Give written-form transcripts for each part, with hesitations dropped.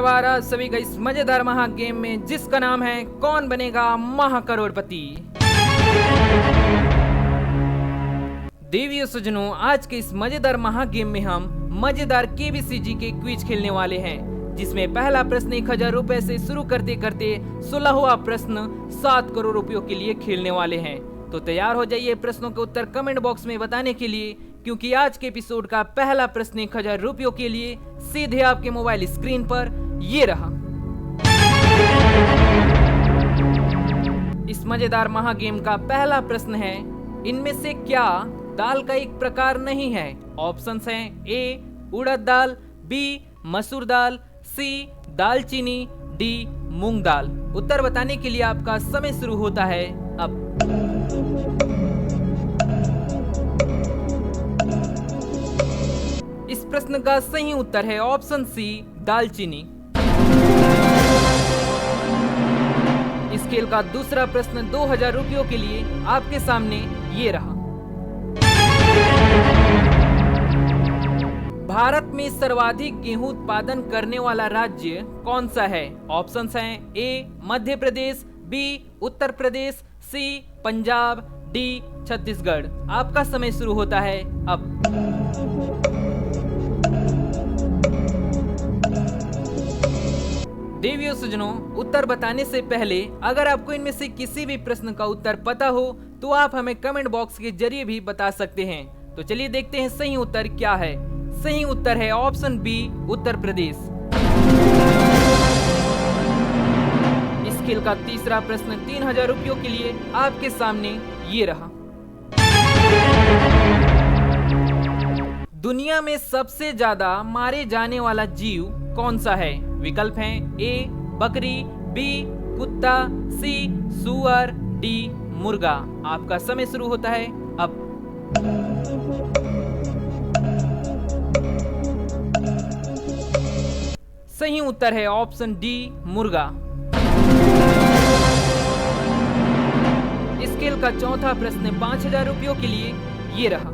सवार आप सभी का इस मजेदार महा गेम में, जिसका नाम है कौन बनेगा महाकरोड़पति। देवियों सज्जनों, आज के इस मजेदार महा गेम में हम मजेदार केबीसीजी के क्विज खेलने वाले हैं, जिसमें पहला प्रश्न 1000 रुपए से शुरू करते करते 16वां प्रश्न 7 करोड़ रुपयों के लिए खेलने वाले हैं। तो तैयार हो जाइए प्रश्नों के उत्तर कमेंट बॉक्स में बताने के लिए, क्योंकि आज के एपिसोड का पहला प्रश्न 1000 रुपयों के लिए सीधे आपके मोबाइल स्क्रीन पर ये रहा। इस मजेदार महा गेम का पहला प्रश्न है, इनमें से क्या दाल का एक प्रकार नहीं है? ऑप्शंस हैं ए उड़द दाल, बी मसूर दाल, सी दालचीनी, डी मूंग दाल। उत्तर बताने के लिए आपका समय शुरू होता है अब। इस प्रश्न का सही उत्तर है ऑप्शन सी दालचीनी। इस खेल का दूसरा प्रश्न 2000 रुपयों के लिए आपके सामने ये रहा। भारत में सर्वाधिक गेहूं उत्पादन करने वाला राज्य कौन सा है? ऑप्शंस हैं ए मध्य प्रदेश, बी उत्तर प्रदेश, सी पंजाब, डी छत्तीसगढ़। आपका समय शुरू होता है अब। देवियों सज्जनों, उत्तर बताने से पहले अगर आपको इनमें से किसी भी प्रश्न का उत्तर पता हो तो आप हमें कमेंट बॉक्स के जरिए भी बता सकते हैं। तो चलिए देखते हैं सही उत्तर क्या है। सही उत्तर है ऑप्शन बी उत्तर प्रदेश। इस खेल का तीसरा प्रश्न 3000 रुपयों के लिए आपके सामने ये रहा। दुनिया में सबसे ज्यादा मारे जाने वाला जीव कौन सा है? विकल्प हैं ए बकरी, बी कुत्ता, सी सुअर, डी मुर्गा। आपका समय शुरू होता है अब। सही उत्तर है ऑप्शन डी मुर्गा। इस खेल का चौथा प्रश्न 5000 रुपयों के लिए ये रहा।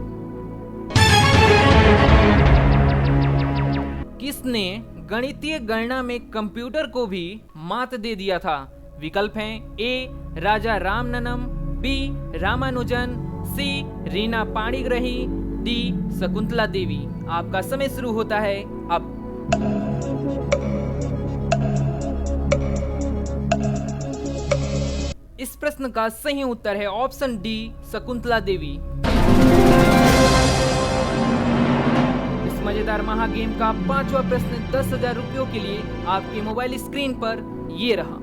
किसने गणितीय गणना में कंप्यूटर को भी मात दे दिया था? विकल्प हैं ए राजा रामननम, बी रामानुजन, सी रीना पाणिग्रही, डी शकुंतला देवी। आपका समय शुरू होता है अब। इस प्रश्न का सही उत्तर है ऑप्शन डी शकुंतला देवी। इस मजेदार महा गेम का पांचवा प्रश्न 10,000 रुपयों के लिए आपके मोबाइल स्क्रीन पर ये रहा।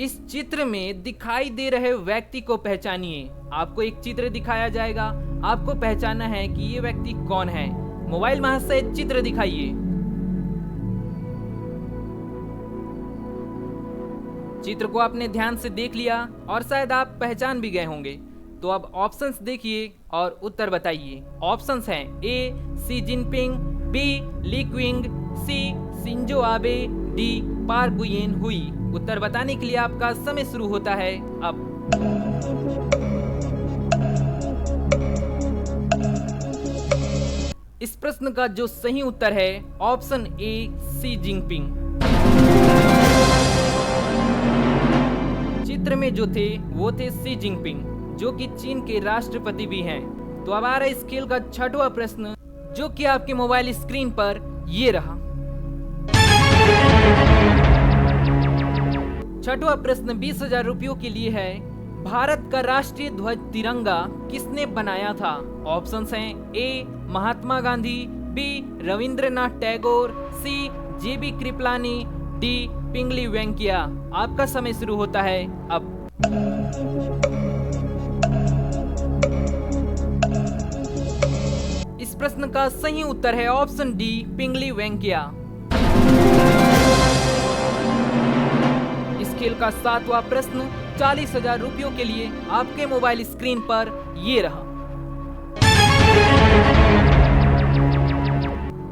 इस चित्र में दिखाई दे रहे व्यक्ति को पहचानिए। आपको एक चित्र दिखाया जाएगा, आपको पहचानना है कि ये व्यक्ति कौन है। मोबाइल महाशय चित्र दिखाइए। चित्र को आपने ध्यान से देख लिया और शायद आप पहचान भी गए होंगे। तो अब ऑप्शंस देखिए और उत्तर बताइए। ऑप्शंस हैं A Xi Jinping, B Li Qiang, C Shinzo Abe, D Park Geun hye. उत्तर बताने के लिए आपका समय शुरू होता है अब। इस प्रश्न का जो सही उत्तर है ऑप्शन ए सी जिनपिंग। चित्र में जो थे वो थे सी जिनपिंग, जो कि चीन के राष्ट्रपति भी हैं। तो अब आ रहा है इस खेल का छठवां प्रश्न, जो कि आपके मोबाइल स्क्रीन पर ये रहा। छठवां प्रश्न 20,000 रुपयों के लिए है। भारत का राष्ट्रीय ध्वज तिरंगा किसने बनाया था? ऑप्शंस हैं ए महात्मा गांधी, बी रविंद्रनाथ टैगोर, सी जेबी कृपलानी, डी पिंगली वेंकैया। आपका समय शुरू होता है अब। इस प्रश्न का सही उत्तर है ऑप्शन डी पिंगली वेंकैया। इस खेल का सातवां प्रश्न 40,000 रुपयों के लिए आपके मोबाइल स्क्रीन पर ये रहा।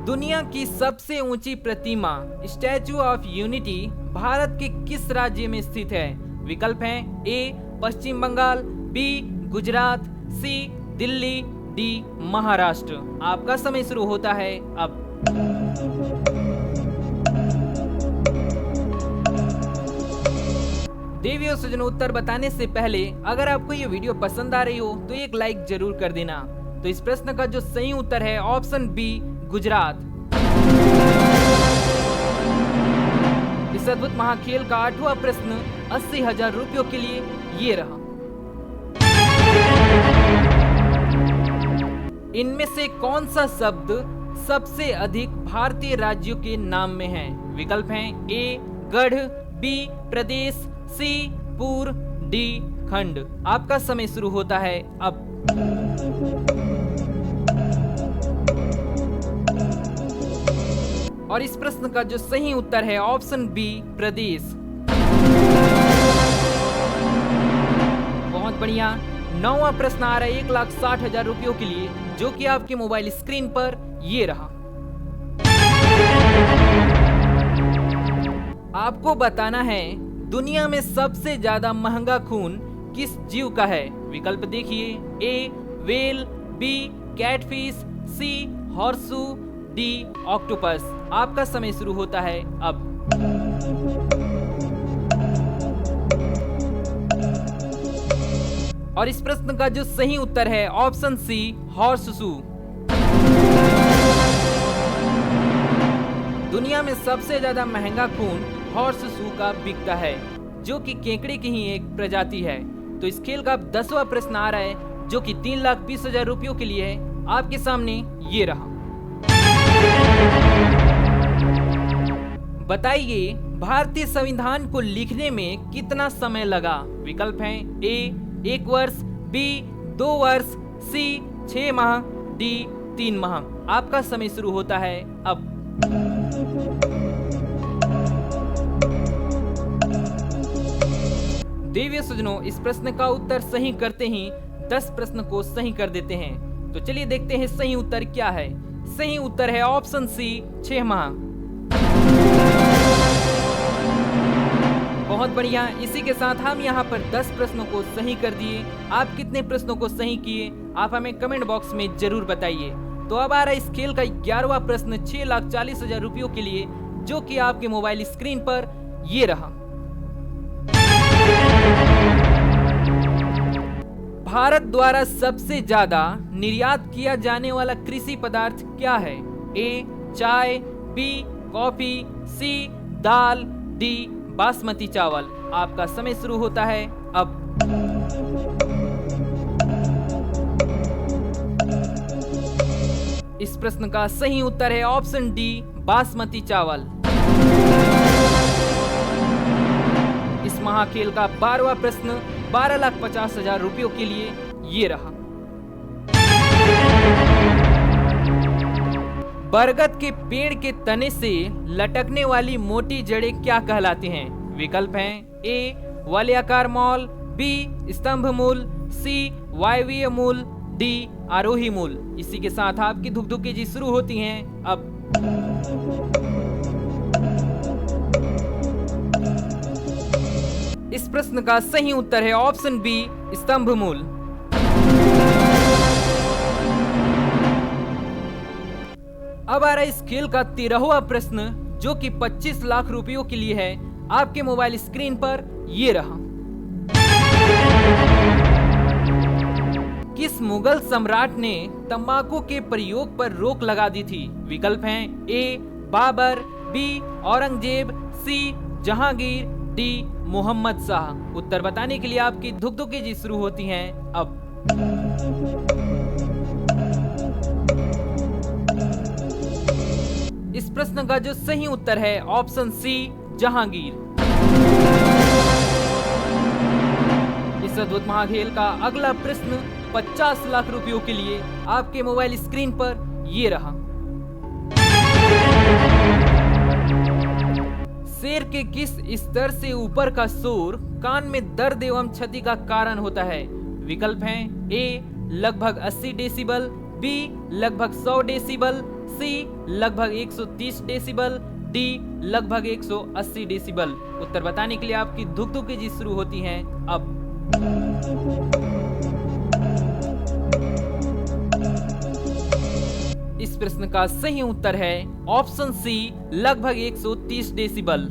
दुनिया की सबसे ऊंची प्रतिमा स्टैचू ऑफ यूनिटी भारत के किस राज्य में स्थित है? विकल्प हैं ए पश्चिम बंगाल, बी गुजरात, सी दिल्ली, डी महाराष्ट्र। आपका समय शुरू होता है अब। देवियों सज्जनों, उत्तर बताने से पहले अगर आपको ये वीडियो पसंद आ रही हो तो एक लाइक जरूर कर देना। तो इस प्रश्न का जो सही उत्तर है ऑप्शन बी, गुजरात। इस अद्भुत महाखेल का 8वां प्रश्न 80,000 रुपयों के लिए ये रहा। इनमें से कौन सा शब्द सबसे अधिक भारतीय राज्यों के नाम में है? विकल्प हैं ए गढ़, बी प्रदेश, सी पूर्व, डी खंड। आपका समय शुरू होता है अब। और इस प्रश्न का जो सही उत्तर है ऑप्शन बी, प्रदेश। बहुत बढ़िया। 9वां प्रश्न आ रहा है 1,60,000 रुपयों के लिए, जो कि आपके मोबाइल स्क्रीन पर ये रहा। आपको बताना है दुनिया में सबसे ज्यादा महंगा खून किस जीव का है? विकल्प देखिए, ए व्हेल, बी कैटफिश, सी हॉर्सू, डी ऑक्टोपस। आपका समय शुरू होता है अब। और इस प्रश्न का जो सही उत्तर है ऑप्शन सी, हॉर्सू। दुनिया में सबसे ज्यादा महंगा खून हॉर्सू का बिकता है, जो कि केकड़े की ही एक प्रजाति है। तो इस खेल का 10वां प्रश्न आ रहा है, जो कि 3,20,000 रुपयों के लिए है। आपके सामने ये रहा। बताइए भारतीय संविधान को लिखने में कितना समय लगा? विकल्प हैं ए 1 वर्ष, बी 2 वर्ष, सी 6 माह, डी 3 माह। आपका समय शुरू होता है अब। देवियों सज्जनों, इस प्रश्न का उत्तर सही करते ही 10 प्रश्न को सही कर देते हैं। तो चलिए देखते हैं सही उत्तर क्या है। सही उत्तर है ऑप्शन सी, 6 माह। बहुत बढ़िया। इसी के साथ हम यहाँ पर 10 प्रश्नों को सही कर दिए। आप कितने प्रश्नों को सही किए आप हमें कमेंट बॉक्स में जरूर बताइए। तो अब आ रहा है इस खेल का 11वां प्रश्न 6,40,000 रुपयों के लिए, जो कि आपके मोबाइल स्क्रीन पर ये रहा। भारत द्वारा सबसे ज्यादा निर्यात किया जाने वाला कृषि पदार्थ क्या है? ए चाय, बी कॉफी, सी दाल, डी बासमती चावल। आपका समय शुरू होता है अब। इस प्रश्न का सही उत्तर है ऑप्शन डी, बासमती चावल। इस महाखेल का 12वां प्रश्न 12,50,000 रुपयों के लिए ये रहा। बरगद के पेड़ के तने से लटकने वाली मोटी जड़ें क्या कहलाती हैं? विकल्प हैं ए वलयाकार मूल, बी स्तंभ मूल, सी वायवीय मूल, डी आरोही मूल। इसी के साथ आपकी धुकधुकी जी शुरू होती हैं अब। इस प्रश्न का सही उत्तर है ऑप्शन बी, स्तंभ मूल। अब आ रहा है इस खेल का 13वां प्रश्न, जो कि 25 लाख रुपयों के लिए है। आपके मोबाइल स्क्रीन पर ये रहा। किस मुगल सम्राट ने तंबाकू के प्रयोग पर रोक लगा दी थी? विकल्प हैं ए बाबर, बी औरंगजेब, सी जहांगीर, डी मोहम्मद शाह। उत्तर बताने के लिए आपकी धुकधुकी जी शुरू होती हैं अब। इस प्रश्न का जो सही उत्तर है ऑप्शन सी, जहांगीर। इस अद्भुत महाखेल का अगला प्रश्न 50 लाख रुपयों के लिए आपके मोबाइल स्क्रीन पर ये रहा। शेर के किस स्तर से ऊपर का शोर कान में दर्द एवं क्षति का कारण होता है? विकल्प हैं ए लगभग 80 डेसिबल, बी लगभग 100 डेसिबल, सी लगभग 130 डेसिबल, डी लगभग 180 डेसिबल। उत्तर बताने के लिए आपकी धुकधुकी जी शुरू होती हैं अब। इस प्रश्न का सही उत्तर है ऑप्शन सी, लगभग 130 डेसिबल।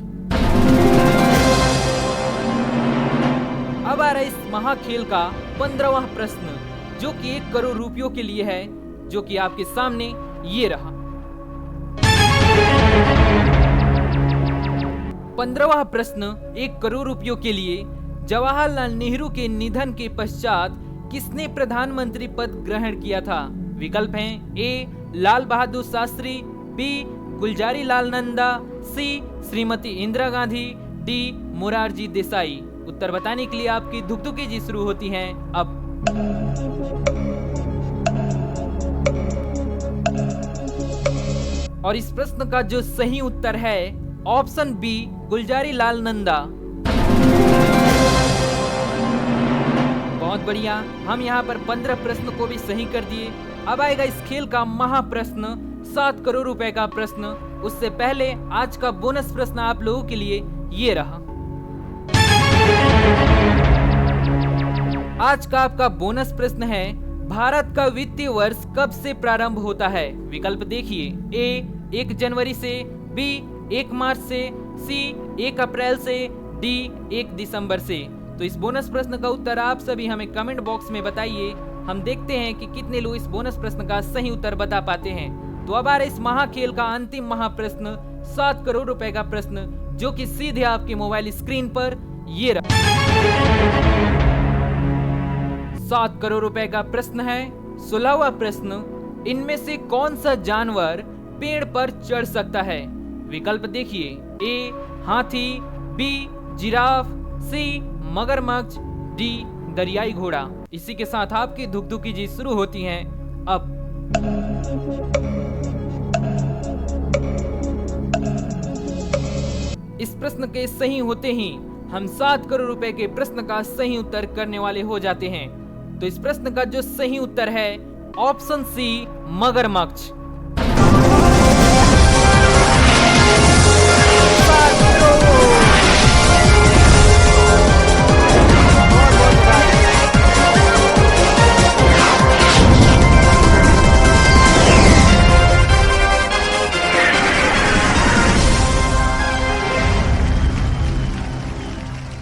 अब आ रहा है इस महाखेल का 15वां प्रश्न, जो कि 1 करोड़ रुपयों के लिए है, जो कि आपके सामने ये रहा। 15वां प्रश्न 1 करोड़ रुपयों के लिए, जवाहरलाल नेहरू के निधन के पश्चात किसने प्रधानमंत्री पद ग्रहण किया था? विकल्प हैं ए, लाल बहादुर शास्त्री, बी, गुलजारी लाल नंदा, सी, श्रीमती इंदिरा गांधी, डी, मोरारजी देसाई। उत्तर बताने के लिए आपकी धुकधुकी जी शुरू होती हैं अब। और इस प्रश्न का जो सही उत्तर है ऑप्शन बी, गुलजारी लाल नंदा। बहुत बढ़िया, हम यहाँ पर 15 प्रश्न को भी सही कर दिए। अब आएगा इस खेल का महाप्रश्न, 7 करोड़ रुपए का प्रश्न। उससे पहले आज का बोनस प्रश्न आप लोगों के लिए ये रहा। आज का आपका बोनस प्रश्न है, भारत का वित्तीय वर्ष कब से प्रारंभ होता है? विकल्प देखिए, ए, 1 जनवरी से, बी, 1 मार्च से, सी, 1 अप्रैल से, डी, 1 दिसंबर से। तो इस बोनस प्रश्न का उत्तर आप सभी हमें कमेंट बॉक्स में बताइए। हम देखते हैं कि कितने लोग इस बोनस प्रश्न का सही उत्तर बता पाते हैं। तो अब आ रहा है इस महाखेल का अंतिम महाप्रश्न, 7 करोड़ रुपए का प्रश्न, जो कि सीधे आपके मोबाइल स्क्रीन पर ये रहा। 7 करोड़ रुपए का प्रश्न है। 16वां प्रश्न, इनमें से कौन सा जानवर पेड़ पर चढ़ सकता है? विकल्प देखिए, ए, हाथी, बी, जिराफ, सी, मगरमच्छ, डी, दरियाई घोड़ा। इसी के साथ आपकी धुकधुकी जी शुरू होती हैं अब। इस प्रश्न के सही होते ही हम 7 करोड़ रुपए के प्रश्न का सही उत्तर करने वाले हो जाते हैं। तो इस प्रश्न का जो सही उत्तर है ऑप्शन सी, मगरमच्छ।